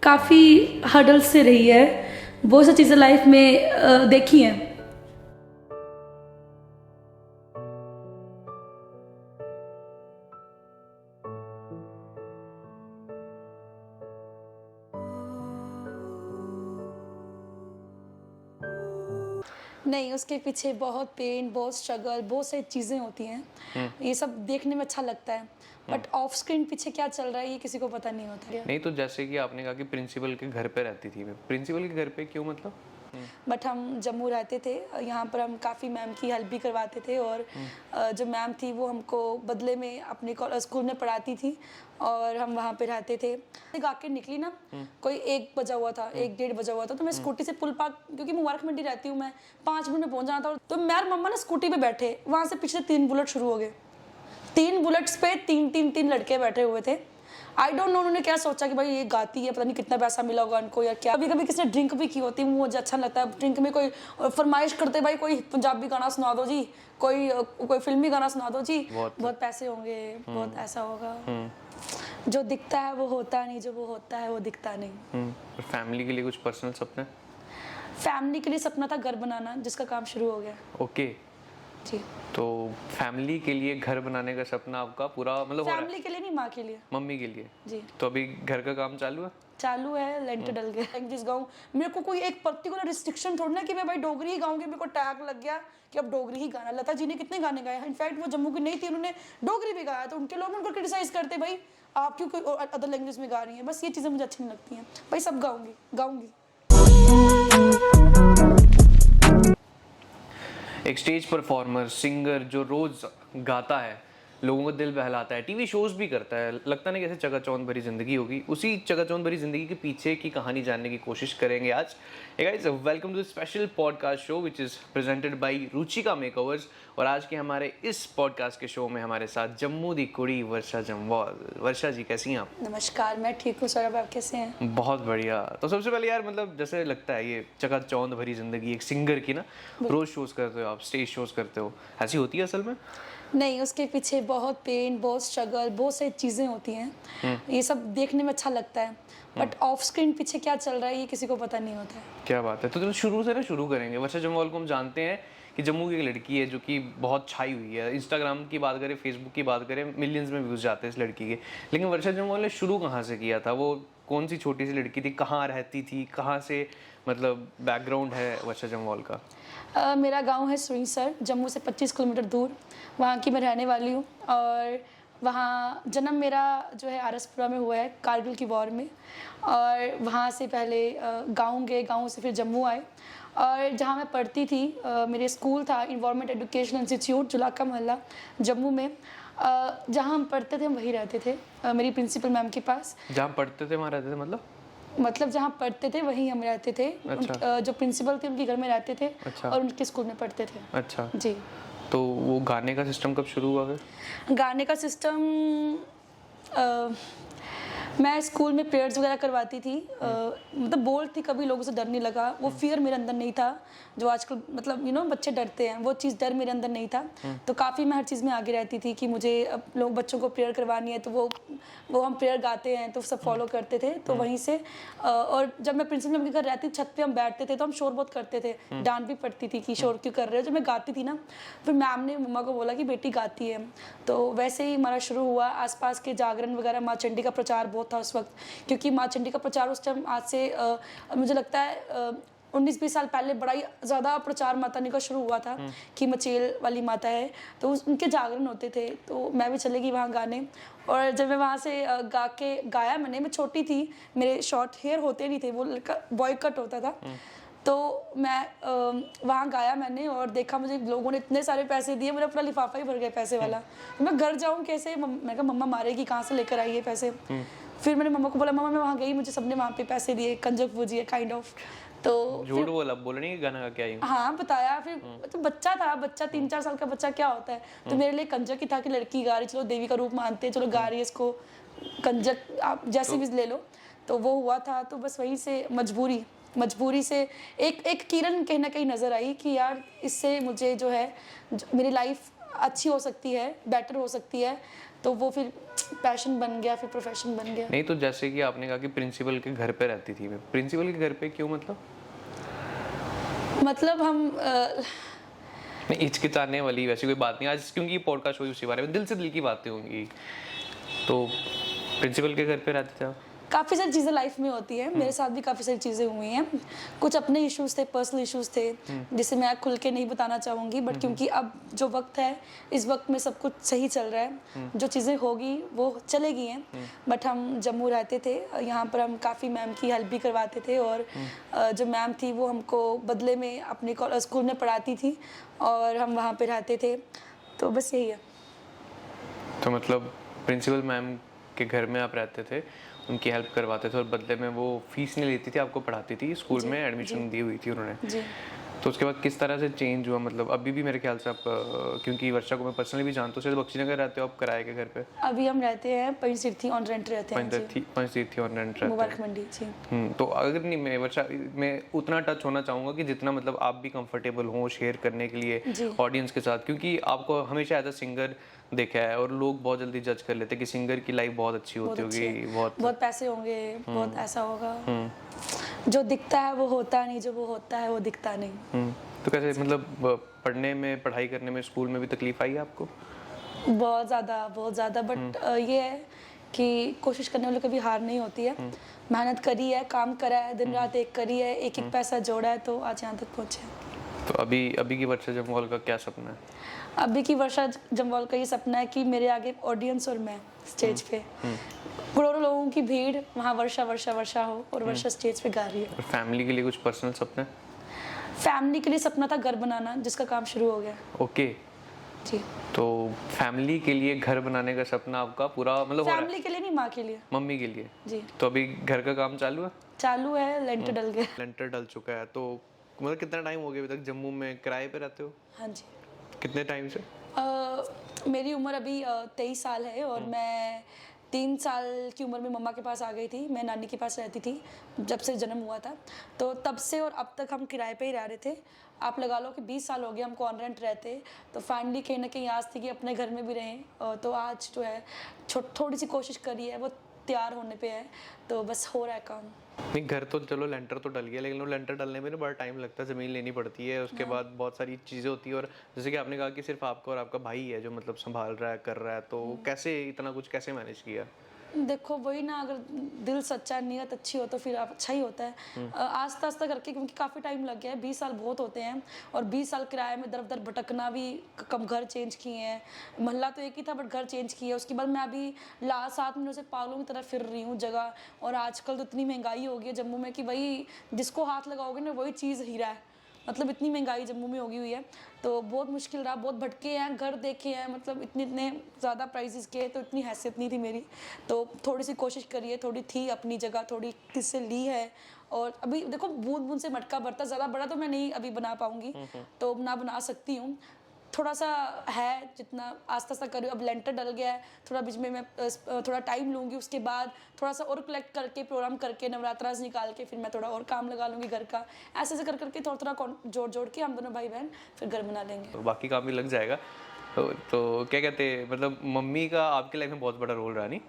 काफ़ी हर्डल्स से रही है, बहुत सी चीज़ें लाइफ में देखी हैं। नहीं, उसके पीछे बहुत पेन, बहुत स्ट्रगल, बहुत सारी चीज़ें होती हैं। ये सब देखने में अच्छा लगता है, बट ऑफ स्क्रीन पीछे क्या चल रहा है ये किसी को पता नहीं होता। नहीं, तो जैसे कि आपने कहा कि प्रिंसिपल के घर पे रहती थी, प्रिंसिपल के घर पे क्यों मतलब? बट हम जम्मू रहते थे, यहाँ पर हम काफ़ी मैम की हेल्प भी करवाते थे, और जो मैम थी वो हमको बदले में अपने स्कूल में पढ़ाती थी और हम वहाँ पे रहते थे। गा के निकली ना, कोई 1 बजा हुआ था, 1 डेढ़ बजा हुआ था, तो मैं स्कूटी से पुल पार्क, क्योंकि मुबारक मंडी रहती हूँ मैं, 5 मिनट में पहुँच जाना था। तो मेरे मम्मा ने स्कूटी पे बैठे, वहाँ से पीछे 3 बुलेट शुरू हो गए। 3 बुलेट्स पे 3 लड़के बैठे हुए थे। आई डोंट नो उन्होंने क्या सोचा कि भाई ये गाती है, पता नहीं कितना पैसा मिला होगा उनको या क्या। कभी कभी किसी ने ड्रिंक भी की होती है, मुझे अच्छा लगता है। ड्रिंक में कोई फरमाइश करते, भाई कोई पंजाबी गाना सुना दो जी, कोई फिल्मी गाना सुना दो जी, बहुत पैसे होंगे, बहुत ऐसा होगा। जो दिखता है वो होता नहीं, जो वो होता है वो दिखता नहीं। फैमिली के लिए कुछ पर्सनल सपने? फैमिली के लिए सपना था घर बनाना, जिसका काम शुरू हो गया। ओके जी। तो फैमिली के लिए घर बनाने का सपना आपका पूरा मतलब हो रहा है? फैमिली के लिए नहीं, माँ के लिए, मम्मी के लिए जी। तो अभी घर का काम चालू है, लेंटर डल गया। जिस गाँव मेरे को कोई एक पर्टिकुलर रिस्ट्रिक्शन थोड़ी ना कि मैं भाई डोगरी ही गाऊंगी, मेरे को टैग लग गया कि अब डोगरी ही गाना। लता जी ने कितने गाने गाए, इनफैक्ट वो जम्मू की नहीं थी, उन्होंने डोगरी भी गाया, तो उनके लोग उनको क्रिटिसाइज करते, भाई आप क्यों कोई अदर लैंग्वेज में गा रही हैं। बस ये चीज़ें मुझे अच्छी नहीं लगती हैं, भाई सब गाऊंगी। एक स्टेज परफॉर्मर, सिंगर जो रोज गाता है, लोगों का दिल बहलाता है, टीवी शोज भी करता है, लगता नहीं कैसे चकाचौंध भरी जिंदगी होगी। उसी चकाचौंध भरी जिंदगी के पीछे की कहानी जानने की कोशिश करेंगे आज। Hey guys, welcome to the special podcast show which is presented by Ruchika Makeovers. और आज के हमारे इस पॉडकास्ट के शो में हमारे साथ जम्मू दी कुड़ी वर्षा जम्वाल। वर्षा जी कैसी हैं आप? नमस्कार, मैं ठीक हूँ सौरभ, आप कैसे हैं? बहुत बढ़िया। तो सबसे पहले यार मतलब जैसे लगता है ये चकाचौंध भरी जिंदगी एक सिंगर की ना, रोज शोज करते हो आप, स्टेज शोज करते हो, ऐसी होती है असल में? नहीं, उसके पीछे बहुत पेन, बहुत स्ट्रगल, बहुत सारी चीज़ें होती हैं। ये सब देखने में अच्छा लगता है, बट ऑफ स्क्रीन पीछे क्या चल रहा है ये किसी को पता नहीं होता है। क्या बात है। तो शुरू से ना शुरू करेंगे। वर्षा जम्वाल को हम जानते हैं कि जम्मू की एक लड़की है जो कि बहुत छाई हुई है। इंस्टाग्राम की बात करें, फेसबुक की बात करें, मिलियंस में व्यूज़ जाते हैं इस लड़की के। लेकिन वर्षा जम्वाल ने शुरू कहाँ से किया था? वो कौन सी छोटी सी लड़की थी, कहाँ रहती थी, कहाँ से मतलब बैकग्राउंड है वर्षा जम्वाल का? मेरा गांव है सुईसर, जम्मू से 25 किलोमीटर दूर, वहाँ की मैं रहने वाली हूँ। और वहाँ जन्म मेरा जो है आरसपुरा में हुआ है, कारगिल की वॉर में। और वहाँ से पहले गांव गए, गांव से फिर जम्मू आए। और जहाँ मैं पढ़ती थी, मेरे स्कूल था इन्वायरमेंट एजुकेशन इंस्टीट्यूट, जुलाका मोहल्ला, जम्मू में। जहाँ हम पढ़ते थे हम वहीं रहते थे, मेरी प्रिंसिपल मैम के पास। जहाँ पढ़ते थे वहाँ रहते थे मतलब जहाँ पढ़ते थे वहीं हम रहते थे। अच्छा। जो प्रिंसिपल थे उनके घर में रहते थे। अच्छा। और उनके स्कूल में पढ़ते थे। अच्छा जी। तो वो गाने का सिस्टम कब शुरू हुआ फिर? गाने का सिस्टम, मैं स्कूल में प्रेयर्स वगैरह करवाती थी, मतलब बोल थी, कभी लोगों से डर नहीं लगा। वो फियर मेरे अंदर नहीं था जो आजकल मतलब बच्चे डरते हैं, वो चीज़ डर मेरे अंदर नहीं था। तो काफ़ी मैं हर चीज़ में आगे रहती थी कि मुझे अब लोग बच्चों को प्रेयर करवानी है, तो वो हम प्रेयर गाते हैं तो सब फॉलो करते थे। तो वहीं से और जब मैं प्रिंसिपल मैम के घर रहती, छत पे हम बैठते थे तो हम शोर बहुत करते थे, डांट भी पड़ती थी कि शोर क्यों कर रहे हो। जब मैं गाती थी ना, फिर मैम ने मम्मा को बोला कि बेटी गाती है। तो वैसे ही हमारा शुरू हुआ। आसपास के जागरण वगैरह, माँ चंडी का प्रचार बहुत था उस वक्त, क्योंकि माँ चंडी का प्रचार उस टाइम आज से मुझे लगता है 19-20 साल पहले बड़ा ही ज़्यादा प्रचार माता रानी का शुरू हुआ था कि मचेल वाली माता है, तो उनके जागरण होते थे। तो मैं भी चलेगी वहाँ गाने। और जब मैं वहाँ से गाया मैंने, मैं छोटी थी, मेरे शॉर्ट हेयर होते नहीं थे, वो बॉय कट होता था। तो मैं वहाँ गाया मैंने और देखा, मुझे लोगों ने इतने सारे पैसे दिए, मेरा पूरा लिफाफा ही भर गया पैसे वाला। तो मैं घर जाऊँ कैसे? मैं कहा मम्मा मारेगी, कहाँ से लेकर आई ये पैसे। फिर मैंने मम्मा को बोला, मम्मा मैं वहाँ गई, मुझे सबने वहाँ पे पैसे दिए, कंजक पूजी है काइंड ऑफ। तो झूठ बोला नहीं गाना का क्या ही? हाँ बताया। फिर तो बच्चा था, बच्चा 3-4 साल का बच्चा क्या होता है। तो मेरे लिए कंजक ही था कि लड़की गा रही, चलो देवी का रूप मानते हैं, चलो गा रही है, इसको कंजक आप जैसे भी ले लो। तो वो हुआ था। तो बस वहीं से मजबूरी से एक किरण कहीं ना कहीं नजर आई कि यार इससे मुझे जो है मेरी लाइफ अच्छी हो सकती है, बेटर हो सकती है, तो वो फिर पैशन बन गया, फिर प्रोफेशन बन गया। नहीं तो जैसे कि आपने कहा कि प्रिंसिपल के घर पे रहती थी मैं, प्रिंसिपल के घर पे क्यों मतलब? मतलब हम नहीं हिचकिचाने वाली वैसी कोई बात नहीं आज, क्योंकि पॉडकास्ट हुई उसी बारे में, दिल से दिल की बातें होंगी। तो प्रिंसिपल के घर पे रहते थे आप? काफ़ी सारी चीज़ें लाइफ में होती हैं, मेरे साथ भी काफ़ी सारी चीज़ें हुई हैं। कुछ अपने इश्यूज थे, पर्सनल इश्यूज थे, जिसे मैं खुल के नहीं बताना चाहूँगी, बट क्योंकि अब जो वक्त है, इस वक्त में सब कुछ सही चल रहा है, जो चीज़ें होगी वो चलेगी हैं। बट हम जम्मू रहते थे, यहाँ पर हम काफ़ी मैम की हेल्प भी करवाते थे, और जो मैम थी वो हमको बदले में अपने स्कूल में पढ़ाती थी और हम वहाँ पे रहते थे, तो बस यही है। तो मतलब प्रिंसिपल मैम के घर में आप रहते थे, उनकी हेल्प करवाते थे और बदले में वो फीस नहीं लेती थी, आपको पढ़ाती थी, स्कूल में एडमिशन दी हुई थी उन्होंने। जी। तो उसके बाद किस तरह से चेंज हुआ? मतलब अभी भी मेरे ख्याल से आप क्योंकि वर्षा को मैं पर्सनली भी जानता हूँ, शायद बख्शीनगर रहते हो आप किराए के घर पे? अभी हम रहते हैं पंचतीर्थी ऑन रेंट रहते हैं जी। पंचतीर्थी और रेंट रहते मुबारक मंडी जी। तो अगर नहीं मैं वर्षा मैं उतना टच होना चाहूँगा कि जितना मतलब आप भी कंफर्टेबल हो शेयर करने के लिए जी। ऑडियंस के साथ, क्योंकि आपको हमेशा एज अ सिंगर देखा है और लोग बहुत जल्दी जज कर लेते हैं कि सिंगर की लाइफ बहुत अच्छी होती होगी, बहुत पैसे होंगे, बहुत ऐसा होगा। जो दिखता है वो होता नहीं, जो वो होता है वो दिखता नहीं। तो कैसे मतलब पढ़ने में, पढ़ाई करने में, स्कूल में भी तकलीफ आई आपको? बहुत ज़्यादा, बट ये है कि कोशिश करने वालों कभी हार नहीं होती है। मेहनत करी है, काम करा है, दिन रात एक करी है, एक एक पैसा जोड़ा है, तो आज यहाँ तक पहुँचे। तो अभी की वर्षा जम्वाल का क्या सपना है? अभी की वर्षा जम्वाल का ये सपना है कि मेरे आगे ऑडियंस और मैं स्टेज पे, करोड़ों लोगों की भीड़, वहाँ वर्षा हो और वर्षा स्टेज पे गा रही है। और फैमिली के लिए कुछ पर्सनल सपने? फैमिली के लिए सपना था घर बनाना, जिसका काम शुरू हो गया। ओके जी। तो फैमिली के लिए घर बनाने का सपना आपका पूरा मतलब हो रहा है? फैमिली के लिए नहीं, माँ के लिए। मम्मी के लिए? जी। तो अभी घर का काम चालू है? चालू है, लेंटर डल गया। लेंटर डल चुका है, तो मतलब कितना टाइम हो गया अभी तक जम्मू में किराए पे रहते हो? हाँ जी। कितने टाइम से? मेरी उम्र अभी 23 साल है और मैं 3 साल की उम्र में मम्मा के पास आ गई थी। मैं नानी के पास रहती थी जब से जन्म हुआ था, तो तब से और अब तक हम किराए पे ही रह रहे थे। आप लगा लो कि 20 साल हो गए हमको ऑन रेंट रहते, तो फैमिली कहीं ना कहीं आज थी कि अपने घर में भी रहें। तो आज जो है थोड़ी सी कोशिश करी है, वो तैयार होने पे है, तो बस हो रहा है काम। नहीं घर तो चलो लेंटर तो डल गया, लेकिन वो लेंटर डलने में ना बड़ा टाइम लगता है, ज़मीन लेनी पड़ती है, उसके बाद बहुत सारी चीज़ें होती है। और जैसे कि आपने कहा कि सिर्फ आपका और आपका भाई है जो मतलब संभाल रहा है, कर रहा है, तो कैसे इतना कुछ कैसे मैनेज किया? देखो वही ना, अगर दिल सच्चा, नियत अच्छी हो तो फिर आप अच्छा ही होता है। आस्ता आस्ता करके, क्योंकि काफ़ी टाइम लग गया है, 20 साल बहुत होते हैं, और 20 साल किराए में दर दर भटकना भी, कम घर चेंज किए हैं, मोहल्ला तो एक ही था बट घर चेंज किए। उसके बाद मैं अभी लास्ट 7 महीनों से पागलों की तरह फिर रही हूँ जगह। और आजकल तो इतनी महंगाई हो गई है जम्मू में कि भाई जिसको हाथ लगाओगे ना वही चीज़ हीरा है। मतलब इतनी महंगाई जम्मू में होगी हुई है, तो बहुत मुश्किल रहा, बहुत भटके हैं, घर देखे हैं, मतलब इतने ज़्यादा प्राइसेस के, तो इतनी हैसियत नहीं थी मेरी। तो थोड़ी सी कोशिश करी है, थोड़ी थी अपनी जगह, थोड़ी किससे ली है, और अभी देखो बूंद बूंद से मटका भरता, ज़्यादा बड़ा तो मैं नहीं अभी बना पाऊँगी, तो ना बना सकती हूँ, थोड़ा सा है, जितना आस्ता आस्ता करूँ। अब लेंटर डल गया है, थोड़ा बीच में मैं थोड़ा टाइम लूँगी, उसके बाद थोड़ा सा और कलेक्ट करके, प्रोग्राम करके, नवरात्रास निकाल के फिर मैं थोड़ा और काम लगा लूँगी घर का। ऐसे कर करके थोड़ा थोड़ा जोड़ के हम दोनों भाई बहन फिर घर बना लेंगे। तो बाकी काम भी लग जाएगा। तो क्या कहते हैं, मतलब मम्मी का आपकी लाइफ में बहुत बड़ा रोल रहा नहीं?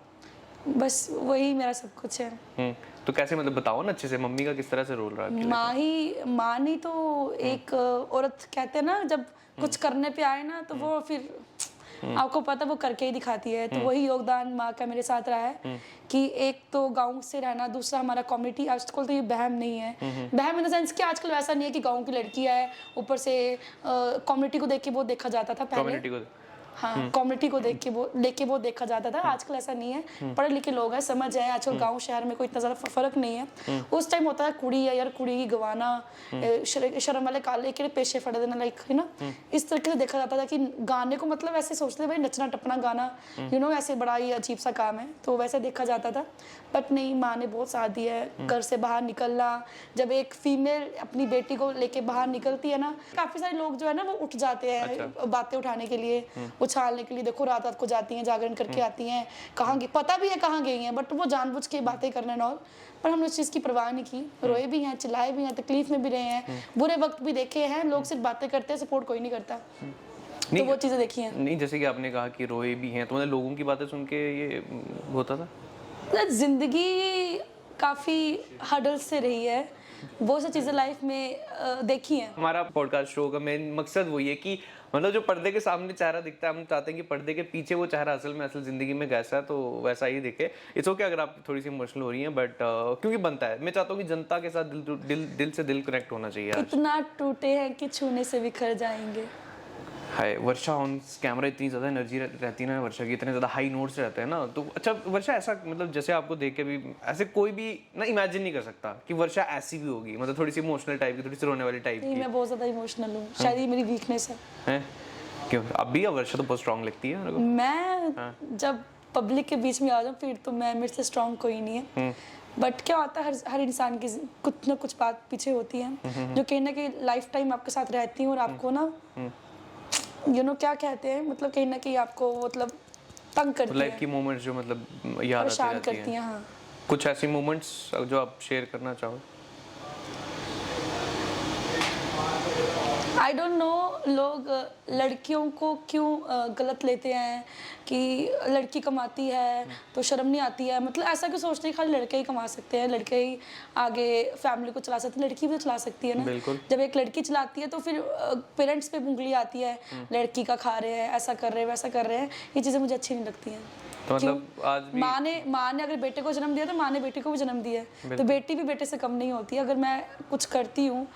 बस वही मेरा सब कुछ है। तो कैसे मतलब बताओ ना अच्छे से, मम्मी का किस तरह से रोल रहा है? माँ नहीं तो एक औरत, कहते हैं ना जब कुछ करने पे आए ना तो वो फिर आपको पता वो करके ही दिखाती है। तो वही योगदान माँ का मेरे साथ रहा है कि एक तो गांव से रहना, दूसरा हमारा कम्युनिटी। आजकल तो ये बहम नहीं है, बहम इन द सेंस कि आजकल वैसा नहीं है कि गांव की लड़की है, ऊपर से कम्युनिटी को देख के बहुत देखा जाता था पहले। हाँ, कम्युनिटी को लेके वो देखा जाता था। आजकल ऐसा नहीं है, पढ़े लिखे लोग हैं, समझ है, आजकल गांव शहर में कोई इतना ज़्यादा फ़र्क नहीं है। उस टाइम होता है कुड़ी है यार, कुड़ी की गवाना, शर्म वाले काले के पेशे फट देना, लाइक है ना, इस तरीके से देखा जाता था कि गाने को मतलब ऐसे सोचते थे भाई नचना टपना गाना, ऐसे बड़ा ही अजीब सा काम है, तो वैसे देखा जाता था। बट नहीं, माँ ने बहुत साथ दिया है। घर से बाहर निकलना, जब एक फीमेल अपनी बेटी को लेके बाहर निकलती है ना, काफ़ी सारे लोग जो है ना वो उठ जाते हैं बातें उठाने के लिए, उछालने के लिए। देखो रात रात को जाती हैं, जागरण करके आती हैं, कहाँ गई पता भी है कहाँ गई हैं, बट वो जानबूझ के बातें करने और, पर हमने उस चीज़ की परवाह नहीं की। रोए भी हैं, चिल्लाए भी हैं, तकलीफ में भी रहे हैं, बुरे वक्त भी देखे हैं। लोग सिर्फ बातें करते हैं, सपोर्ट कोई नहीं करता। तो वो चीज़ें देखी हैं। नहीं, जैसे कि आपने कहा कि रोए भी हैं, तो मतलब लोगों की बातें सुन के ये होता था? ज़िंदगी काफ़ी हर्डल से रही है, वो सब चीज़ें लाइफ में देखी हैं। हमारा पॉडकास्ट शो का मेन मकसद वही है कि मतलब जो पर्दे के सामने चेहरा दिखता है, हम चाहते हैं कि पर्दे के पीछे वो चेहरा असल जिंदगी में कैसा है, तो वैसा ही दिखे। इट्स ओके अगर आप थोड़ी सी इमोशनल हो रही हैं, बट क्योंकि बनता है। मैं चाहता हूँ कि जनता के साथ दिल से दिल कनेक्ट होना चाहिए आज। इतना टूटे हैं कि छूने से बिखर जाएंगे। हाय वर्षा ऑन कैमरा, इतनी ज़्यादा एनर्जी रहती है ना वर्षा की, इतने ज़्यादा हाई नोट्स रहते हैं ना। तो अच्छा वर्षा ऐसा मतलब जैसे आपको देख के भी ऐसे कोई भी ना इमेजिन नहीं कर सकता कि वर्षा ऐसी भी होगी, मतलब थोड़ी सी इमोशनल टाइप की, थोड़ी सी रोने वाली टाइप नहीं, की मैं बहुत ज़्यादा इमोशनल हूँ, शायद ये मेरी वीकनेस है। हैं। क्यों अब भी वर्षा तो बहुत स्ट्रांग लगती है मेरे को। मैं जब पब्लिक के बीच में आ जाऊँ फिर तो मैं मेरे से स्ट्रांग कोई नहीं है। बट क्या होता है, हर इंसान की कुछ ना कुछ बात पीछे होती है जो कहीं ना कहीं लाइफ टाइम आपके साथ रहती है और आपको ना क्या कहते हैं, मतलब कहीं ना कहीं आपको मतलब तंग करती लाइफ है, की मोमेंट्स जो मतलब याद आती परेशान रहती करती हैं। हैं। हाँ, कुछ ऐसी मोमेंट्स जो आप शेयर करना चाहो? आई डोंट नो, लोग लड़कियों को क्यों गलत लेते हैं कि लड़की कमाती है तो शर्म नहीं आती है। मतलब ऐसा क्यों सोचते हैं खाली लड़के ही कमा सकते हैं, लड़के ही आगे फैमिली को चला सकते हैं, लड़की भी तो चला सकती है ना। बिल्कुल। जब एक लड़की चलाती है तो फिर पेरेंट्स पे उंगली आती है, लड़की का खा रहे हैं, ऐसा कर रहे हैं, वैसा कर रहे हैं। ये चीज़ें मुझे अच्छी नहीं लगती हैं। तो मतलब आज भी माँ ने अगर बेटे को जन्म दिया तो माँ ने बेटी को भी जन्म दिया है, तो बेटी भी बेटे से कम नहीं होती है। अगर मैं कुछ करती हूँ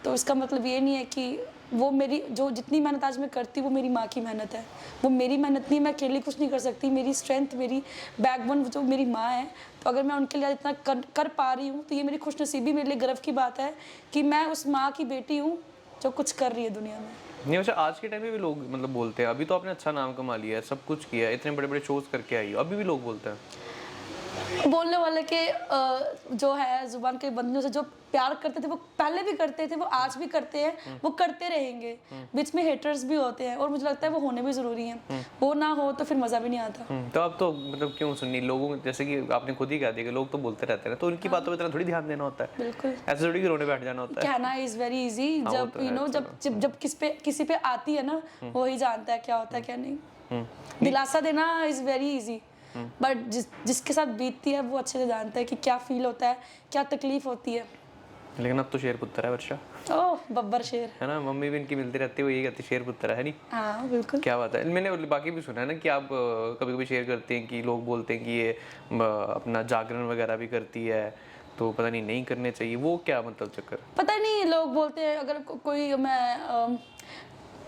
तो इसका मतलब ये नहीं है कि वो मेरी जो जितनी मेहनत आज मैं करती हूँ वो मेरी माँ की मेहनत है, वो मेरी मेहनत नहीं, मैं अकेली कुछ नहीं कर सकती। मेरी स्ट्रेंथ, मेरी बैकबोन जो मेरी माँ है, तो अगर मैं उनके लिए इतना कर पा रही हूँ तो ये मेरी खुशनसीबी, मेरे लिए गर्व की बात है कि मैं उस माँ की बेटी हूँ जो कुछ कर रही है दुनिया में। नहीं, वैसे आज के टाइम में भी लोग मतलब बोलते हैं, अभी तो आपने अच्छा नाम कमा लिया है, सब कुछ किया है, इतने बड़े बड़े शोज करके आई हो, अभी भी लोग बोलते हैं। बोलने वाले के जो है जुबान के बंदियों से जो प्यार करते थे वो पहले भी करते थे, वो आज भी करते हैं, वो करते रहेंगे। बीच में हेटर्स भी होते हैं और मुझे लगता है वो होने भी जरूरी हैं। वो ना हो तो फिर मजा भी नहीं आता। तो अब तो मतलब क्यों सुननी लोगों, जैसे कि आपने खुद ही कह दिया कि लोग तो बोलते रहते हैं, तो उनकी बातों पे इतना थोड़ी ध्यान देना होता है। बिल्कुल, ऐसे थोड़ी कि रोने बैठ जाना होता है। कहना इज वेरी इजी। जब तो है, जब किसी पे आती है ना, वही जानता है क्या होता है क्या नहीं। दिलासा देना इज वेरी इजी, बट जिसके साथ बीतती है वो अच्छे से जानता है कि क्या फील होता है, क्या तकलीफ होती है। लेकिन अब तो शेर पुत्र है वर्षा, ओह बब्बर शेर है ना। मम्मी भी इनकी मिलती रहती है, वो यही कहती है शेर पुत्र है नहीं। हाँ बिल्कुल। क्या बात है। मैंने बाकी भी सुना है ना कि आप कभी कभी शेयर करते हैं कि लोग बोलते हैं कि ये अपना जागरण वगैरह भी करती है, तो पता नहीं करने चाहिए, वो क्या मतलब चक्कर? पता नहीं, लोग बोलते हैं अगर कोई मैं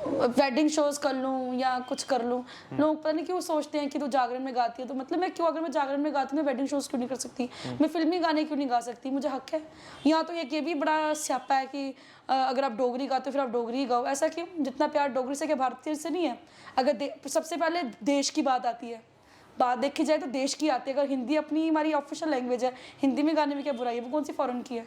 वेडिंग शोज कर लूँ या कुछ कर लूँ, लोग पता नहीं क्यों सोचते हैं कि तू जागरण में गाती है, तो मतलब मैं क्यों, अगर मैं जागरण में गाती हूँ मैं वेडिंग शोज क्यों नहीं कर सकती, मैं फिल्मी गाने क्यों नहीं गा सकती, मुझे हक है। यहाँ तो एक ये भी बड़ा स्यापा है कि अगर आप डोगरी गाते हो फिर आप डोगरी ही गाओ। ऐसा क्यों? जितना प्यार डोगरी से क्या भारतीय से नहीं है? अगर सबसे पहले देश की बात आती है, बात देखी जाए तो देश की आती है। अगर हिंदी अपनी हमारी ऑफिशियल लैंग्वेज है, हिंदी में गाने में क्या बुराई है? वो कौन सी फॉरेन की है?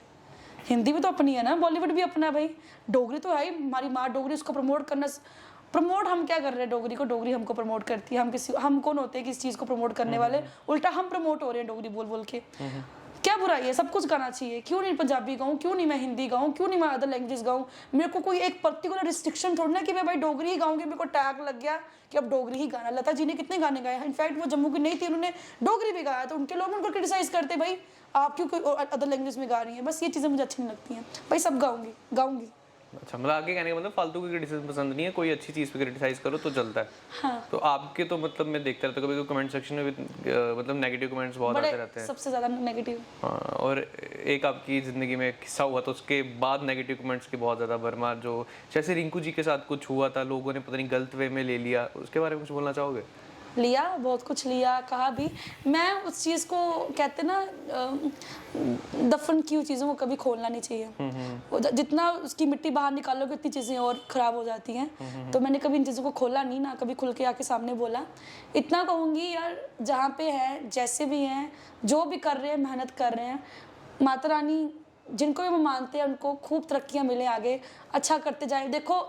हिंदी भी तो अपनी है ना, बॉलीवुड भी अपना है भाई। डोगरी तो है हमारी माँ डोगरी, उसको प्रमोट हम क्या कर रहे हैं डोगरी को? डोगरी हमको प्रमोट करती है। हम कौन होते हैं किस चीज़ को प्रमोट करने वाले? उल्टा हम प्रमोट हो रहे हैं डोगरी बोल बोल के। क्या बुराई है? सब कुछ गाना चाहिए। क्यों नहीं पंजाबी गाऊँ, क्यों नहीं मैं हिंदी गाऊँ, क्यों नहीं मैं अदर लैंग्वेज गाऊँ? मेरे को कोई एक पर्टिकुलर रिस्ट्रिक्शन थोड़ी ना कि मैं भाई डोगरी ही गाऊंगी, मेरे को टैग लग गया कि अब डोगरी ही गाना। लता जी ने कितने गाने गाए, इनफैक्ट वो जम्मू की नहीं थी, उन्होंने डोगरी भी गाया, तो उनके लोग उनको क्रिटिसाइज करते भाई आप क्यों कोई अदर लैंग्वेज में गा रही हैं। बस ये चीज़ें मुझे अच्छी नहीं लगती हैं भाई, सब गाऊंगी। अच्छा, मतलब आगे कहने का मतलब फालतू की क्रिटिसिज्म पसंद नहीं है, कोई अच्छी चीज़ पे क्रिटिसाइज करो तो चलता है। हाँ। तो आपके तो मतलब मैं देखता रहता हूँ कभी कमेंट सेक्शन में भी मतलब नेगेटिव कमेंट्स बहुत आते रहते हैं। सबसे ज़्यादा नेगेटिव। हाँ, और एक आपकी ज़िंदगी में एक किस्सा हुआ तो उसके बाद नेगेटिव कमेंट्स की बहुत ज़्यादा भरमार, जो जैसे रिंकू जी के साथ कुछ हुआ था, लोगों ने पता नहीं गलत वे में ले लिया, उसके बारे में कुछ बोलना चाहोगे? लिया, बहुत कुछ लिया, कहा भी। मैं उस चीज़ को कहते ना दफन की हुई चीज़ों को कभी खोलना नहीं चाहिए। जितना उसकी मिट्टी बाहर निकालोगे उतनी चीज़ें और ख़राब हो जाती हैं। तो मैंने कभी इन चीज़ों को खोला नहीं, ना कभी खुल के आके सामने बोला। इतना कहूँगी यार, जहाँ पे हैं, जैसे भी हैं, जो भी कर रहे हैं, मेहनत कर रहे हैं, माता रानी जिनको भी वो मानते हैं उनको खूब तरक्कियाँ मिले, आगे अच्छा करते जाएं। देखो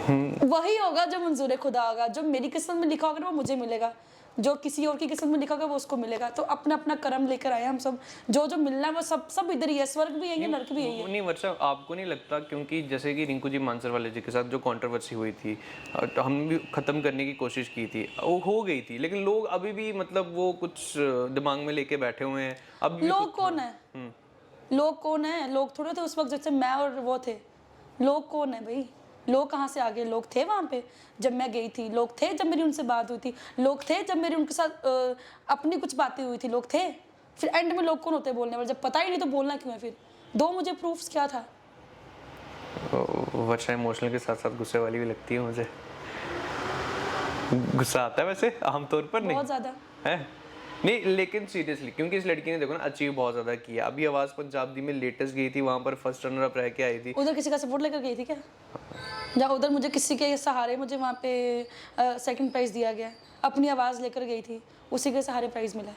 वही होगा जो मंजूर खुदा होगा, जो मेरी किस्मत में लिखा होगा ना वो मुझे मिलेगा। जो किसी और की किस्मत में लिखा होगा वो उसको मिलेगा। तो अपना अपना कर्म लेकर आए हम सब, जो जो मिलना है वो सब सब इधर ही है, स्वर्ग भी यही है, नरक भी यही है। नहीं वर्षा, आपको नहीं लगता, क्योंकि जैसे कि रिंकू जी मानसरवाले जी के साथ जो कंट्रोवर्सी हुई थी, तो हमने भी खत्म करने की कोशिश की थी, वो हो गई थी, लेकिन लोग अभी भी मतलब वो कुछ दिमाग में लेके बैठे हुए हैं। अब भी लोग कौन है? लोग कौन है? लोग थोड़े थे उस वक्त जैसे मैं और वो थे। लोग कौन है भाई? लोग कहाँ से आ गए? लोग थे वहाँ पे जब मैं गई थी, लोग थे जब मेरी उनसे बात हुई थी, लोग थे जब मेरी उनके साथ अपनी कुछ बातें हुई थी, लोग थे। फिर एंड में लोग कौन होते हैं बोलने वाले? जब पता ही नहीं तो बोलना क्यों है फिर? दो मुझे प्रूफ्स, क्या था? वर्षा इमोशनल के साथ साथ गुस्से वाली भी लगती है मुझे। गुस्सा आता है वैसे आमतौर पर? नहीं बहुत ज़्यादा है? नहीं, लेकिन सीरियसली, क्योंकि इस लड़की ने देखो ना अचीव बहुत ज्यादा किया। अभी आवाज पंजाब दी में लेटेस्ट गई थी, वहां पर फर्स्ट रनर अप रह के आई थी। उधर किसी का सपोर्ट लेकर गई थी क्या? या उधर मुझे किसी के सहारे मुझे वहाँ पे सेकंड प्राइज दिया गया? अपनी आवाज़ लेकर गई थी, उसी के सहारे प्राइज मिला।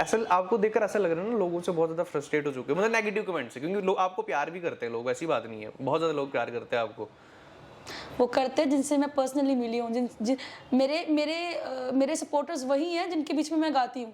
ऐसा आपको देखकर ऐसा लग रहा है ना लोगों से बहुत ज्यादा फ्रस्ट्रेट हो चुके हैं, मतलब नेगेटिव कमेंट से, क्योंकि लोग आपको प्यार भी करते हैं, लोग, ऐसी बात नहीं है, बहुत ज्यादा लोग प्यार करते हैं आपको। वो करते हैं जिनसे मैं पर्सनली मिली हूँ, मेरे सपोर्टर्स वही हैं जिनके बीच में मैं गाती हूँ।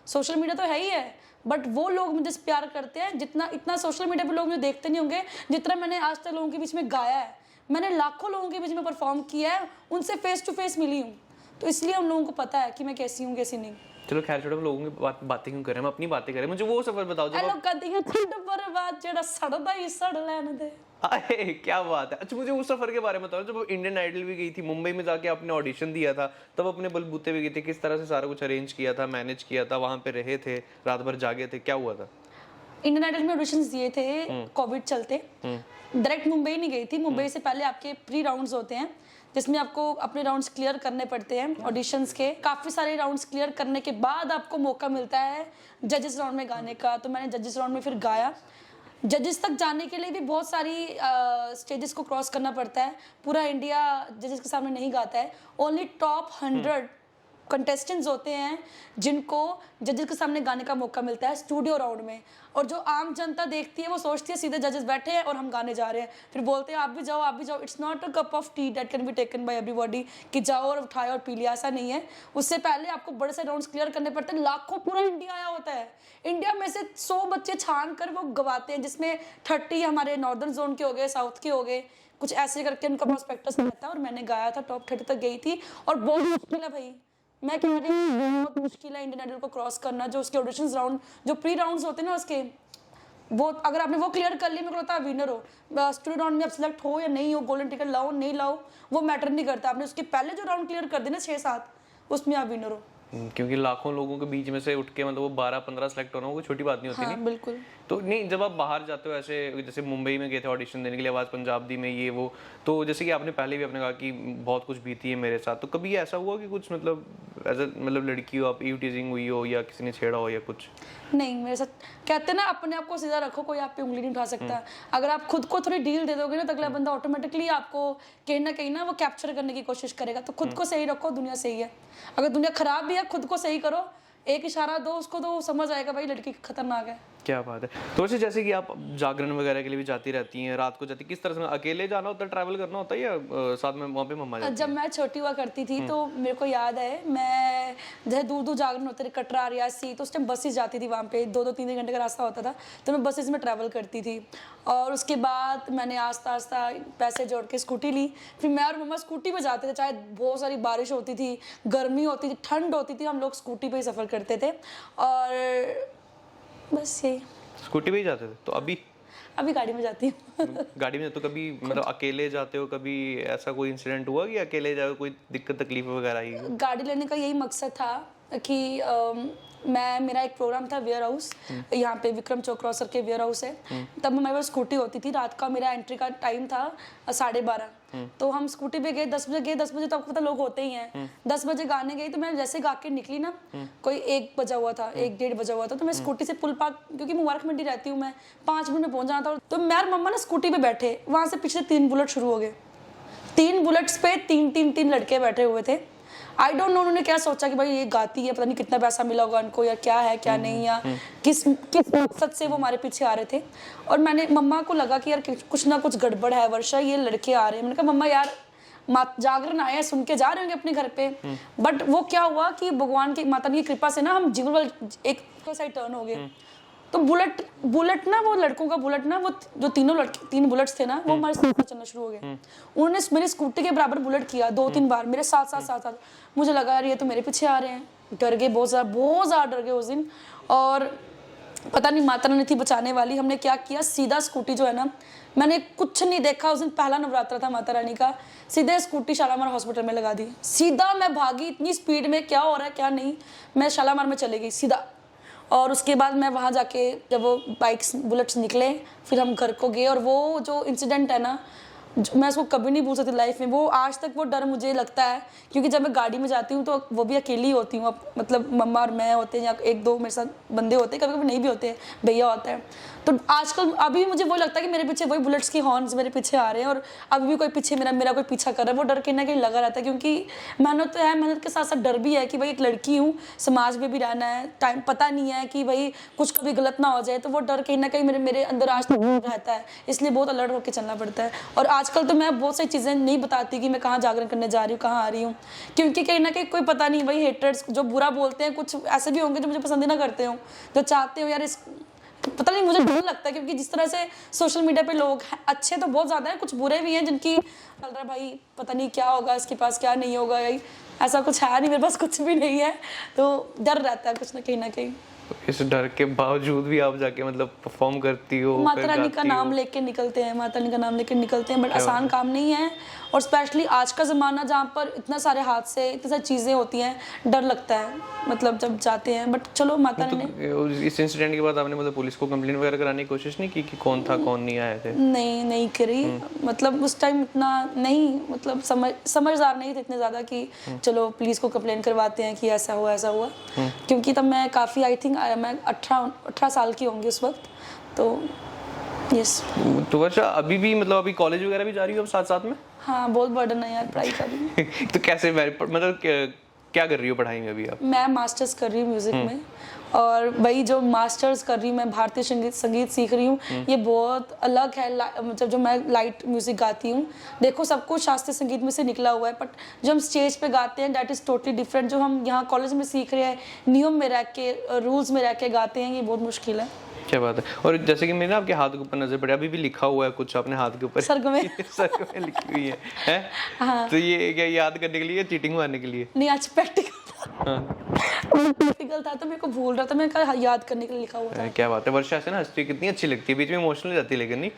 सोशल मीडिया तो है ही है, बट वो लोग मुझे प्यार करते हैं जितना, इतना सोशल मीडिया पे लोग मुझे देखते नहीं होंगे जितना मैंने आज तक लोगों के बीच में गाया है। मैंने लाखों लोगों के बीच में परफॉर्म किया है, उनसे फेस टू फेस मिली हूँ, तो इसलिए उन लोगों को पता है कि मैं कैसी हूँ कैसी नहीं। चलो खैर छोड़ो, लोगों की बातें क्यों करें, हम अपनी बातें करें। मुझे वो सफर बताओ जब लोग कहते हैं खुद बर्बाद जेड़ा सड़दा ही सड़ लेने दे। अरे क्या बात है। अच्छा मुझे उस सफर के बारे में बताओ, जब इंडियन आइडल भी गई थी, मुंबई में जाके आपने ऑडिशन दिया था, तब अपने बलबूते पे गई थी, किस तरह से सारा कुछ अरेंज किया था, मैनेज किया था, वहां पे रहे थे, रात भर जागे थे, क्या हुआ था? इंडियन आइडल में ऑडिशंस दिए थे, कोविड चलते डायरेक्ट मुंबई नहीं गई थी। मुंबई से पहले आपके प्री राउंड्स होते हैं जिसमें आपको अपने राउंड्स क्लियर करने पड़ते हैं ऑडिशंस के। काफ़ी सारे राउंड्स क्लियर करने के बाद आपको मौका मिलता है जजेस राउंड में गाने का। तो मैंने जजेस राउंड में फिर गाया। जजेस तक जाने के लिए भी बहुत सारी स्टेजेस को क्रॉस करना पड़ता है। पूरा इंडिया जजेस के सामने नहीं गाता है। ओनली टॉप 100 कंटेस्टेंट्स होते हैं जिनको जजेस के सामने गाने का मौका मिलता है स्टूडियो राउंड में। और जो आम जनता देखती है वो सोचती है सीधे जजेस बैठे हैं और हम गाने जा रहे हैं, फिर बोलते हैं आप भी जाओ आप भी जाओ। It's not a cup of T that can be taken by everybody कि जाओ और उठाओ और पी लिया, ऐसा नहीं है। उससे पहले आपको बड़े से राउंड्स क्लियर करने पड़ते हैं। लाखों, पूरा इंडिया आया होता है। इंडिया में से 100 बच्चे छान कर वो गवाते हैं, जिसमें 30 हमारे नॉर्दर्न जोन के हो गए, साउथ के हो गए, कुछ ऐसे करके उनका प्रोस्पेक्टस रहता है। और मैंने गाया था, टॉप 30 तक गई थी। और बहुत मुश्किल है भाई, मैं कह रही हूँ बहुत मुश्किल है इंडियन आइडल को क्रॉस करना। जो उसके ऑडिशंस राउंड, जो प्री राउंड्स होते हैं ना उसके, वो अगर आपने वो क्लियर कर लिया, मेरे को लगता है विनर हो। स्टूडियो राउंड में आप सिलेक्ट हो या नहीं हो, गोल्डन टिकट लाओ नहीं लाओ, वो मैटर नहीं करता। आपने उसके पहले जो राउंड क्लियर कर देना 6-7, उसमें आप विनर हो। क्योंकि लाखों लोगों के बीच में से उठ के मतलब वो 12-15 सेलेक्ट होना वो छोटी बात नहीं होती। हाँ, नहीं बिल्कुल। तो नहीं, जब आप बाहर जाते हो ऐसे, जैसे मुंबई में गए थे ऑडिशन देने के लिए, आवाज़ पंजाब दी में ये वो, तो जैसे कि आपने पहले भी आपने कहा कि बहुत कुछ बीती है मेरे साथ, तो कभी ऐसा हुआ कि कुछ मतलब एज ए मतलब लड़की हो आप, ईव टीजिंग हुई हो या किसी ने छेड़ा हो या कुछ? नहीं, मेरे साथ कहते हैं ना अपने आप को सीधा रखो, कोई आप पे उंगली नहीं उठा सकता। अगर आप खुद को थोड़ी डील दे दोगे ना तो अगला बंदा ऑटोमेटिकली आपको कहीं ना वो कैप्चर करने की कोशिश करेगा। तो खुद को सही रखो, दुनिया सही है। अगर दुनिया खराब भी है, खुद को सही करो, एक इशारा दो उसको तो समझ आएगा भाई लड़की खतरनाक है। क्या बात है। तो वैसे जैसे कि आप जागरण वगैरह के लिए भी जाती रहती हैं, रात को जाती, किस तरह से अकेले जाना होता है, ट्रैवल करना होता है या साथ में वहाँ पे मम्मा जाती? जब मैं छोटी हुआ करती थी तो मेरे को याद है, मैं जैसे दूर दूर जागरण होते थे, कटरा, रियासी, तो उस टाइम बसेस जाती थी वहाँ पे, 2-2 3 घंटे का रास्ता होता था, तो मैं बसेस में ट्रैवल करती थी। और उसके बाद मैंने आस्ता आस्ता पैसे जोड़ के स्कूटी ली। फिर मैं और मम्मा स्कूटी पे जाते थे, चाहे बहुत सारी बारिश होती थी, गर्मी होती थी, ठंड होती थी, हम लोग स्कूटी पे ही सफ़र करते थे। और बस यही। स्कूटी पे ही जाते थे? तो अभी गाड़ी में जाती हूँ। गाड़ी में तो कभी मतलब अकेले जाते हो, कभी ऐसा कोई इंसिडेंट हुआ कि अकेले जाओ, कोई दिक्कत तकलीफ वगैरह आई? गाड़ी लेने का यही मकसद था कि मेरा एक प्रोग्राम था वेयर हाउस, यहाँ पे विक्रम चौक क्रॉस करके वेयर हाउस है। तब हमारे पास स्कूटी होती थी। रात का मेरा एंट्री का टाइम था 12:30, तो हम स्कूटी पे गए, 10 बजे गए। 10 बजे तो आपको पता लोग होते ही हैं। 10 बजे गाने गई तो मैं जैसे गा के निकली ना, कोई 1 बजा हुआ था, 1-1:30 बजा हुआ था। तो मैं स्कूटी से पुल पार्क, क्योंकि मुबारक मंडी रहती हूँ मैं, 5 मिनट में पहुंच जाना था। तो मैं और मम्मा ना स्कूटी पे बैठे, वहां से पीछे 3 बुलेट शुरू हो गए। 3 बुलेट्स पे 3 लड़के बैठे हुए थे। आई डोंट नो उन्होंने क्या सोचा कि भाई ये गाती है, पता नहीं कितना पैसा मिला होगा उनको, या क्या है क्या नहीं, या किस मकसद से वो हमारे पीछे आ रहे थे। और मैंने, मम्मा को लगा कि यार कुछ ना कुछ गड़बड़ है वर्षा, ये लड़के आ रहे हैं। मैंने कहा मम्मा यार जागरण आए हैं, सुन के जा रहे होंगे अपने घर पे, बट वो क्या हुआ कि भगवान की माता की कृपा से ना हम जीवन वाले एक साइड टर्न हो गए। तो बुलेट ना, वो लड़कों का बुलेट ना, वो जो तीन बुलेट्स थे ना, वो हमारे साथ चलना शुरू हो गए। उन्होंने मेरी स्कूटी के बराबर बुलेट किया 2-3 बार मेरे साथ। मुझे लगा यार ये तो मेरे पीछे आ रहे हैं, डर गए, बहुत ज़्यादा डर गए उस दिन। और पता नहीं माता रानी थी बचाने वाली, हमने क्या किया, सीधा स्कूटी जो है ना, मैंने कुछ नहीं देखा उस दिन, पहला नवरात्र था माता रानी का, सीधे स्कूटी शालामार हॉस्पिटल में लगा दी। सीधा मैं भागी इतनी स्पीड में, क्या हो रहा है क्या नहीं, मैं शालामार में चली गई सीधा। और उसके बाद मैं वहाँ जाके, जब वो बाइक्स बुलेट्स निकले, फिर हम घर को गए। और वो जो इंसिडेंट है ना, मैं उसको कभी नहीं भूल सकती लाइफ में। वो आज तक वो डर मुझे लगता है, क्योंकि जब मैं गाड़ी में जाती हूँ तो वो भी अकेली होती हूँ, मतलब मम्मा और मैं होते हैं या 1-2 मेरे साथ बंदे होते हैं, कभी कभी नहीं भी होते हैं, भैया होता है। तो आजकल अभी मुझे वो लगता है कि मेरे पीछे वही बुलेट्स की हॉर्न्स मेरे पीछे आ रहे हैं, और अभी भी कोई पीछे मेरा कोई पीछा कर रहा है। वो डर कहीं ना कहीं लगा रहता है, क्योंकि मेहनत तो है, मेहनत के साथ साथ डर भी है कि भाई एक लड़की हूँ, समाज में भी रहना है, टाइम पता नहीं है कि भाई कुछ कभी गलत ना हो जाए। तो वो डर कहीं ना कहीं मेरे अंदर आज तक रहता है, इसलिए बहुत अलर्ट होकर चलना पड़ता है। और आजकल तो मैं बहुत सारी चीज़ें नहीं बताती कि मैं कहाँ जागरण करने जा रही हूँ, कहाँ आ रही हूँ, क्योंकि कहीं ना कहीं कोई पता नहीं भाई, हेटर्स जो बुरा बोलते हैं, कुछ ऐसे भी होंगे जो मुझे पसंद ही ना करते हो, जो चाहते हो यार इस, पता नहीं, मुझे डर लगता है। क्योंकि जिस तरह से सोशल मीडिया पे लोग हैं, अच्छे तो बहुत ज़्यादा हैं, कुछ बुरे भी हैं जिनकी चल रहा है भाई, पता नहीं क्या होगा इसके पास, क्या नहीं होगा, ऐसा कुछ है नहीं, मेरे पास कुछ भी नहीं है। तो डर रहता है कुछ ना कहीं ना कहीं। इस डर के बावजूद भी आप जाके मतलब परफॉर्म करती हो, माता रानी का नाम लेके निकलते हैं, माता रानी का नाम लेके निकलते हैं, बट आसान काम नहीं है। और स्पेशली आज का ज़माना जहाँ पर इतना सारे हादसे, इतनी सारी चीज़ें होती हैं, डर लगता है मतलब जब जाते हैं। बट चलो माता रानी ने, इस इंसिडेंट के बाद आपने मतलब पुलिस को कंप्लेंट वगैरह कराने की कोशिश नहीं की कि कौन था कौन नहीं आए थे? नहीं करी। मतलब उस टाइम इतना नहीं, मतलब समझदार नहीं थे इतने ज़्यादा कि चलो पुलिस को कंप्लेंट करवाते हैं कि ऐसा हुआ। क्योंकि तब मैं काफ़ी, आई थिंक मैं 18 साल की होंगी उस वक्त। तो यस। तो वर्षा अभी भी मतलब अभी कॉलेज वगैरह भी जा रही हो अब साथ में? हाँ, बहुत बर्डन है यार पढ़ाई का भी। तो कैसे मतलब क्या कर रही हो पढ़ाई में अभी आप? मैं मास्टर्स कर रही हूँ म्यूज़िक में, और वही जो मास्टर्स कर रही हूँ मैं, भारतीय संगीत सीख रही हूँ। ये बहुत अलग है, मतलब जो मैं लाइट म्यूज़िक गाती हूँ, देखो सब कुछ शास्त्रीय संगीत में से निकला हुआ है, बट जो हम स्टेज पे गाते हैं दैट इज़ टोटली डिफरेंट। जो हम यहाँ कॉलेज में सीख रहे हैं, नियम में रह के, रूल्स में रह के गाते हैं, ये बहुत मुश्किल है। क्या बात है। और जैसे कि मैंने आपके हाथ के ऊपर नजर पड़ी, अभी भी लिखा हुआ है कुछ आपने हाथ के ऊपर, सर्ग में सर्ग में लिखी हुई है, हैं? हाँ। तो ये क्या याद करने के लिए, चीटिंग मारने के लिए? नहीं, आज प्रैक्टिकल था। हाँ। प्रैक्टिकल था तो मेरे को भूल रहा था, मैं कहा याद करने के लिए लिखा हुआ था। क्या बात है। वर्षा से ना हंसती कितनी अच्छी लगती है, बीच में इमोशनल जाती है, लेकिन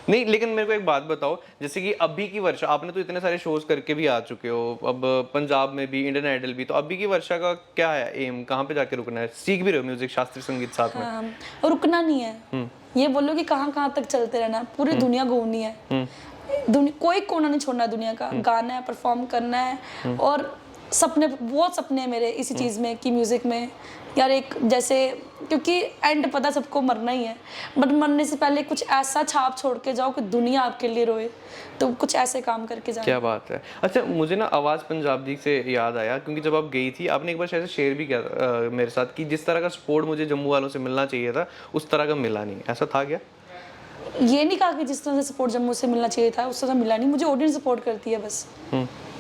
नहीं, लेकिन मेरे को एक बात बताओ, जैसे कि अभी की वर्षा, आपने तो इतने सारे शोज करके भी आ चुके हो, अब पंजाब में भी, इंडियन आइडल भी, तो अभी की वर्षा का क्या है एम, कहाँ पे जाके रुकना है? सीख भी रहे हो म्यूजिक, शास्त्रीय संगीत साथ में? हाँ, रुकना नहीं है। ये बोलो कि कहाँ तक चलते रहना, पूरी दुनिया घूमनी है, कोई कोना नहीं छोड़ना दुनिया का, गाना है, परफॉर्म करना है। और सपने, बहुत सपने हैं मेरे इसी चीज़ में कि म्यूज़िक में यार, एक जैसे, क्योंकि एंड पता सबको मरना ही है, बट मरने से पहले कुछ ऐसा छाप छोड़ के जाओ कि दुनिया आपके लिए रोए, तो कुछ ऐसे काम करके जाओ। क्या बात है। अच्छा, मुझे ना आवाज़ पंजाबी से याद आया, क्योंकि जब आप गई थी आपने एक बार शायद शेयर भी किया मेरे साथ कि जिस तरह का सपोर्ट मुझे जम्मू वालों से मिलना चाहिए था उस तरह का मिला नहीं, ऐसा था क्या? ये नहीं कहा कि जिस तरह से सपोर्ट जम्मू से मिलना चाहिए था उस तरह मिला नहीं, मुझे ऑडियंस सपोर्ट करती है बस,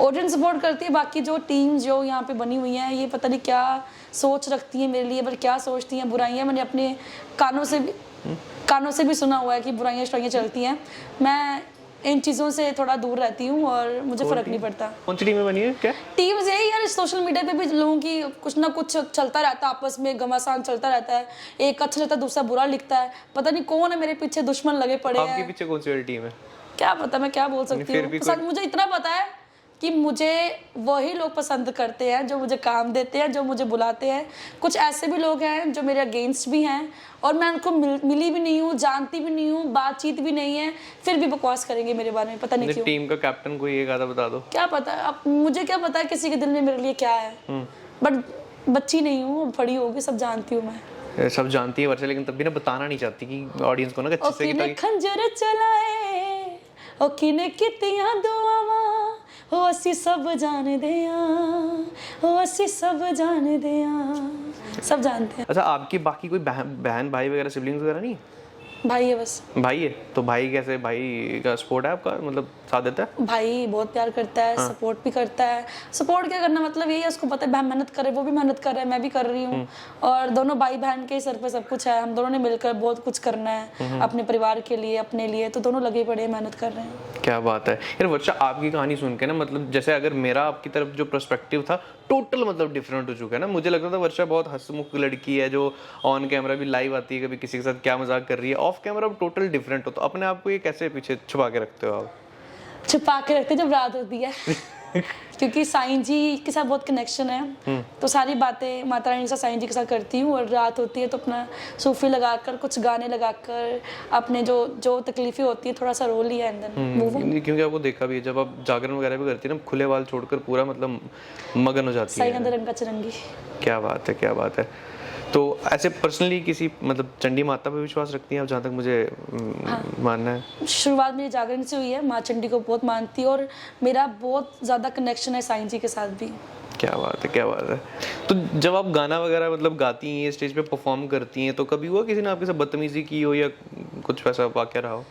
ऑडियंस सपोर्ट करती है। बाकी जो टीम जो यहाँ पे बनी हुई है, ये पता नहीं क्या सोच रखती है मेरे लिए, पर क्या सोचती हैं, बुराइयाँ मैंने अपने कानों से भी सुना हुआ है कि बुराइयाँ शुराइयाँ चलती हैं। मैं इन चीज़ों से थोड़ा दूर रहती हूँ और मुझे फ़र्क नहीं पड़ता। कौन सी टीम में बनी है क्या? टीम यही यार, सोशल मीडिया पे भी लोगों की कुछ ना कुछ चलता रहता है, आपस में घमासान चलता रहता है, एक अच्छा लिखता है दूसरा बुरा लिखता है, पता नहीं कौन है मेरे पीछे, दुश्मन लगे पड़े हैं। आपके पीछे कौन सी वाली टीम है? क्या पता, मैं क्या बोल सकती हूँ। मुझे इतना पता है कि मुझे वही लोग पसंद करते हैं जो मुझे काम देते हैं, जो मुझे बुलाते हैं। कुछ ऐसे भी लोग हैं जो मेरे अगेंस्ट भी हैं और मैं उनको मिली भी नहीं हूँ, जानती भी नहीं हूँ, बातचीत भी नहीं है, फिर भी बकवास करेंगे मेरे बारे में, पता नहीं क्यों। टीम का कैप्टन कोई एक आधा बता दो। क्या पता, अब मुझे क्या पता है किसी के दिल में मेरे लिए क्या है, बट बच्ची नहीं हूँ, बड़ी होगी, सब जानती हूँ मैं। सब जानती है वर्षा, लेकिन तब भी ना बताना नहीं चाहती कि ऑडियंस को ना अच्छे से कि खंजर चलाए ओ किने कितियां दुआवां ओ असी सब जान दिया, ओ असी सब जान दिया, सब जानते हैं। अच्छा, आपकी बाकी कोई बहन भाई वगैरह सिबलिंग्स वगैरह नहीं? भाई है बस। भाई है, तो भाई कैसे, भाई का सपोर्ट है आपका, मतलब साथ देता है? भाई बहुत प्यार करता है, सपोर्ट भी करता है। सपोर्ट क्या करना, मतलब यही है, उसको पता है बहन मेहनत कर रहे, वो भी मेहनत कर रहा है, मैं भी कर रही हूँ, और दोनों भाई बहन के सर पे सब कुछ है। हम दोनों ने मिलकर बहुत कुछ करना है अपने परिवार के लिए, अपने लिए, तो दोनों लगे पड़े हैं, मेहनत कर रहे हैं। क्या बात है यार वर्षा, आपकी कहानी सुन के ना, मतलब जैसे अगर मेरा आपकी तरफ जो पर्सपेक्टिव था टोटल मतलब डिफरेंट हो चुका है ना। मुझे लगता था वर्षा बहुत हंसमुख लड़की है जो ऑन कैमरा भी लाइव आती है, कभी किसी के साथ क्या मजाक कर रही है, ऑफ कैमरा टोटल डिफरेंट हो। तो अपने आप को ये कैसे पीछे छुपा के रखते हो आप? छुपा के रखते जब रात होती है क्योंकि साईं जी के साथ बहुत कनेक्शन है, तो सारी बातें माता रानी के साथ, साईं जी के साथ करती हूँ। और रात होती है तो अपना सूफी लगाकर, कुछ गाने लगाकर, अपने जो जो तकलीफें होती है, थोड़ा सा रो लिया अंदर मूव। क्योंकि आपको देखा भी है जब आप जागरण वगैरह भी करती है ना, खुले बाल छोड़कर पूरा मतलब मगन हो जाती साईं है। अंदर रंग का चरंगी। क्या बात है, क्या बात है। तो ऐसे पर्सनली किसी मतलब चंडी माता पे विश्वास रखती हैं आप, जहाँ तक मुझे मानना है? शुरुआत मेरी जागरण से हुई है, माँ चंडी को बहुत मानती है, और मेरा बहुत ज़्यादा कनेक्शन है साईं जी के साथ भी। क्या बात है, क्या बात है। तो जब आप गाना वगैरह मतलब गाती हैं, स्टेज पे परफॉर्म करती हैं, तो कभी हुआ किसी ने आपके साथ बदतमीजी की हो या कुछ वैसा वाकया रहा हो?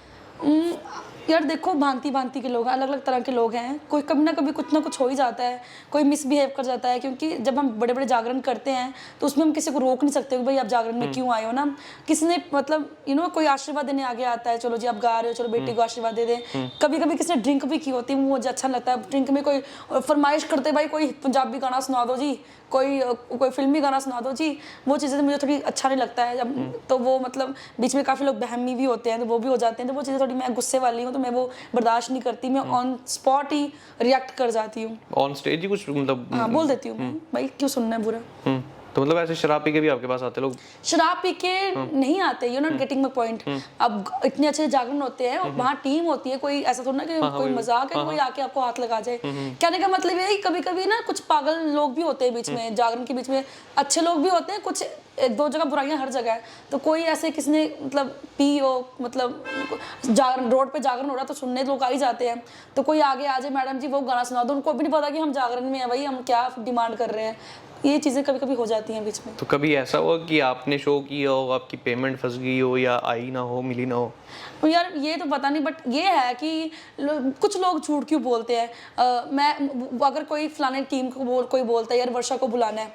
यार देखो, भांति भांति के लोग हैं, अलग अलग तरह के लोग हैं, कोई कभी ना कभी कुछ ना कुछ हो ही जाता है, कोई मिसबिहेव कर जाता है। क्योंकि जब हम बड़े बड़े जागरण करते हैं तो उसमें हम किसी को रोक नहीं सकते कि भाई आप जागरण में क्यों आए हो ना। किसी ने मतलब कोई आशीर्वाद देने आगे आता है, चलो जी आप गा रहे हो, चलो बेटी को आशीर्वाद दे दें। कभी कभी किसी ने ड्रिंक भी की होती है, मुझे अच्छा लगता है। ड्रिंक में कोई फरमाइश करते, भाई कोई पंजाबी गाना सुना दो जी, कोई फिल्मी गाना सुना दो जी, वो चीज़ें मुझे थोड़ी अच्छा नहीं लगता है जब। तो वो मतलब बीच में काफ़ी लोग बहमी भी होते हैं, तो वो भी हो जाते हैं, तो वो चीज़ें थोड़ी, मैं गुस्से वाली हूँ तो मैं वो बर्दाश्त नहीं करती, मैं ऑन स्पॉट ही रिएक्ट कर जाती हूँ। ऑन स्टेज ही कुछ मतलब? हाँ, बोल देती हूँ मैं, भाई क्यों सुनना है बुरा। तो मतलब ऐसे शराब पी के भी आपके पास आते लोग? शराब पी के नहीं आते, you not getting my point. अब इतने अच्छे जागरण होते हैं, वहाँ टीम होती है, कोई ऐसा थोड़ा ना कि कोई मजाक है कोई आके आपको हाथ लगा जाए। कहने का मतलब ये है कि कभी कभी ना कुछ पागल लोग भी होते हैं बीच में, जागरण के बीच में अच्छे लोग भी होते हैं, कुछ एक दो जगह बुराइयां हर जगह है। तो कोई ऐसे किसी ने मतलब पी हो, मतलब जागरण, रोड पे जागरण हो रहा तो सुनने लोग आ ही जाते हैं, तो कोई आगे आ जाए, मैडम जी वो गाना सुना दो, उनको भी नहीं पता कि हम जागरण में हैं, भाई हम क्या डिमांड कर रहे हैं। ये चीज़ें कभी कभी हो जाती हैं बीच में। तो कभी ऐसा हुआ कि आपने शो किया हो, आपकी पेमेंट फंस गई हो या आई ना हो, मिली ना हो? तो यार ये तो पता नहीं, बट ये है कि कुछ लोग झूठ क्यों बोलते हैं। मैं अगर कोई फलाने टीम को कोई बोलता है यार वर्षा को बुलाना है,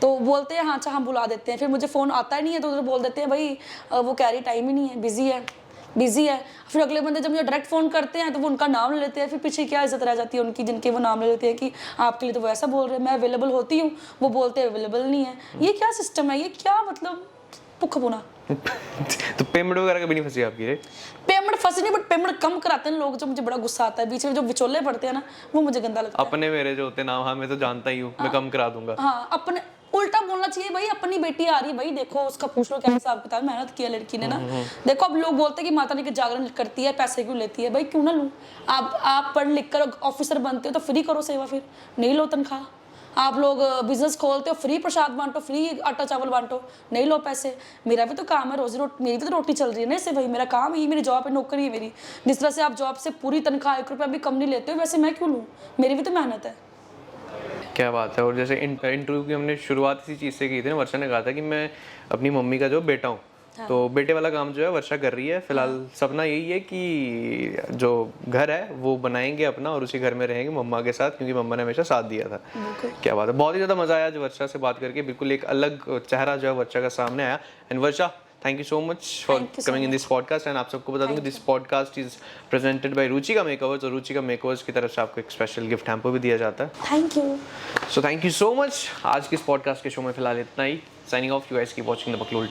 तो बोलते हैं हाँ अच्छा हम बुला देते हैं, फिर मुझे फ़ोन आता ही नहीं है तो उधर बोल देते हैं भाई वो कह रही टाइम ही नहीं है, बिजी है। फिर अगले बंदे जब मुझे डायरेक्ट फ़ोन करते हैं तो वो उनका नाम ले लेते हैं, फिर पीछे क्या इज्जत रह जाती है उनकी, जिनके वो नाम ले लेते हैं कि आपके लिए तो वो ऐसा बोल रहे हैं, मैं अवेलेबल होती हूँ, वो बोलते हैं अवेलेबल नहीं है। ये क्या सिस्टम है, ये क्या मतलब पुख पुना। तो पेमेंट वगैरह कभी नहीं फंसी आपकी? पेमेंट फंसी नहीं, बट पेमेंट कम कराते हैं लोग, जो मुझे बड़ा गुस्सा आता है। बीच में जो विचोले पड़ते हैं ना, वो मुझे गंदा लगता है। अपने मेरे जो होते हैं ना, हाँ मैं तो जानता ही हूँ, मैं कम करा दूंगा। हाँ, अपने उल्टा बोलना चाहिए, भाई अपनी बेटी आ रही है, भाई देखो उसका पूछ लो क्या हिसाब किताब, मेहनत किया लड़की ने ना। देखो अब लोग बोलते हैं कि माता ने के जागरण करती है, पैसे क्यों लेती है, भाई क्यों ना लूँ। आप पढ़ लिख कर ऑफिसर बनते हो तो फ्री करो सेवा, फिर नहीं लो तनख्वाह। आप लोग बिजनेस खोलते हो, फ्री प्रसाद बांटो, फ्री आटा चावल बांटो, नहीं लो पैसे। मेरा भी तो काम है, रोजी रोटी मेरी भी तो रोटी चल रही है ना इससे, भाई मेरा काम ही, मेरी जॉब है, नौकरी है मेरी। जिस तरह से आप जॉब से पूरी तनख्वाह 1 रुपया भी कम नहीं लेते हो, वैसे मैं क्यों लूँ, मेरी भी तो मेहनत है। क्या बात है। और जैसे इंटरव्यू की हमने शुरुआत इसी चीज़ से की थी ना, वर्षा ने कहा था कि मैं अपनी मम्मी का जो बेटा हूँ, तो बेटे वाला काम जो है वर्षा कर रही है फिलहाल। सपना यही है कि जो घर है वो बनाएंगे अपना और उसी घर में रहेंगे मम्मा के साथ, क्योंकि मम्मा ने हमेशा साथ दिया था। क्या बात है, बहुत ही ज़्यादा मज़ा आया आज वर्षा से बात करके, बिल्कुल एक अलग चेहरा जो है वर्षा का सामने आया। And Varsha, thank you so much for coming in this podcast. And आप सबको बता दूं कि this podcast is presented by Ruchika Makeovers, और रुचिका मेकओवर्स की तरफ से आपको एक स्पेशल गिफ्ट हैम्पर भी दिया जाता है। Thank you. So thank you so much. आज के इस पॉडकास्ट के शो में फिलहाल इतना ही। Signing off, you guys keep watching the बकलोल।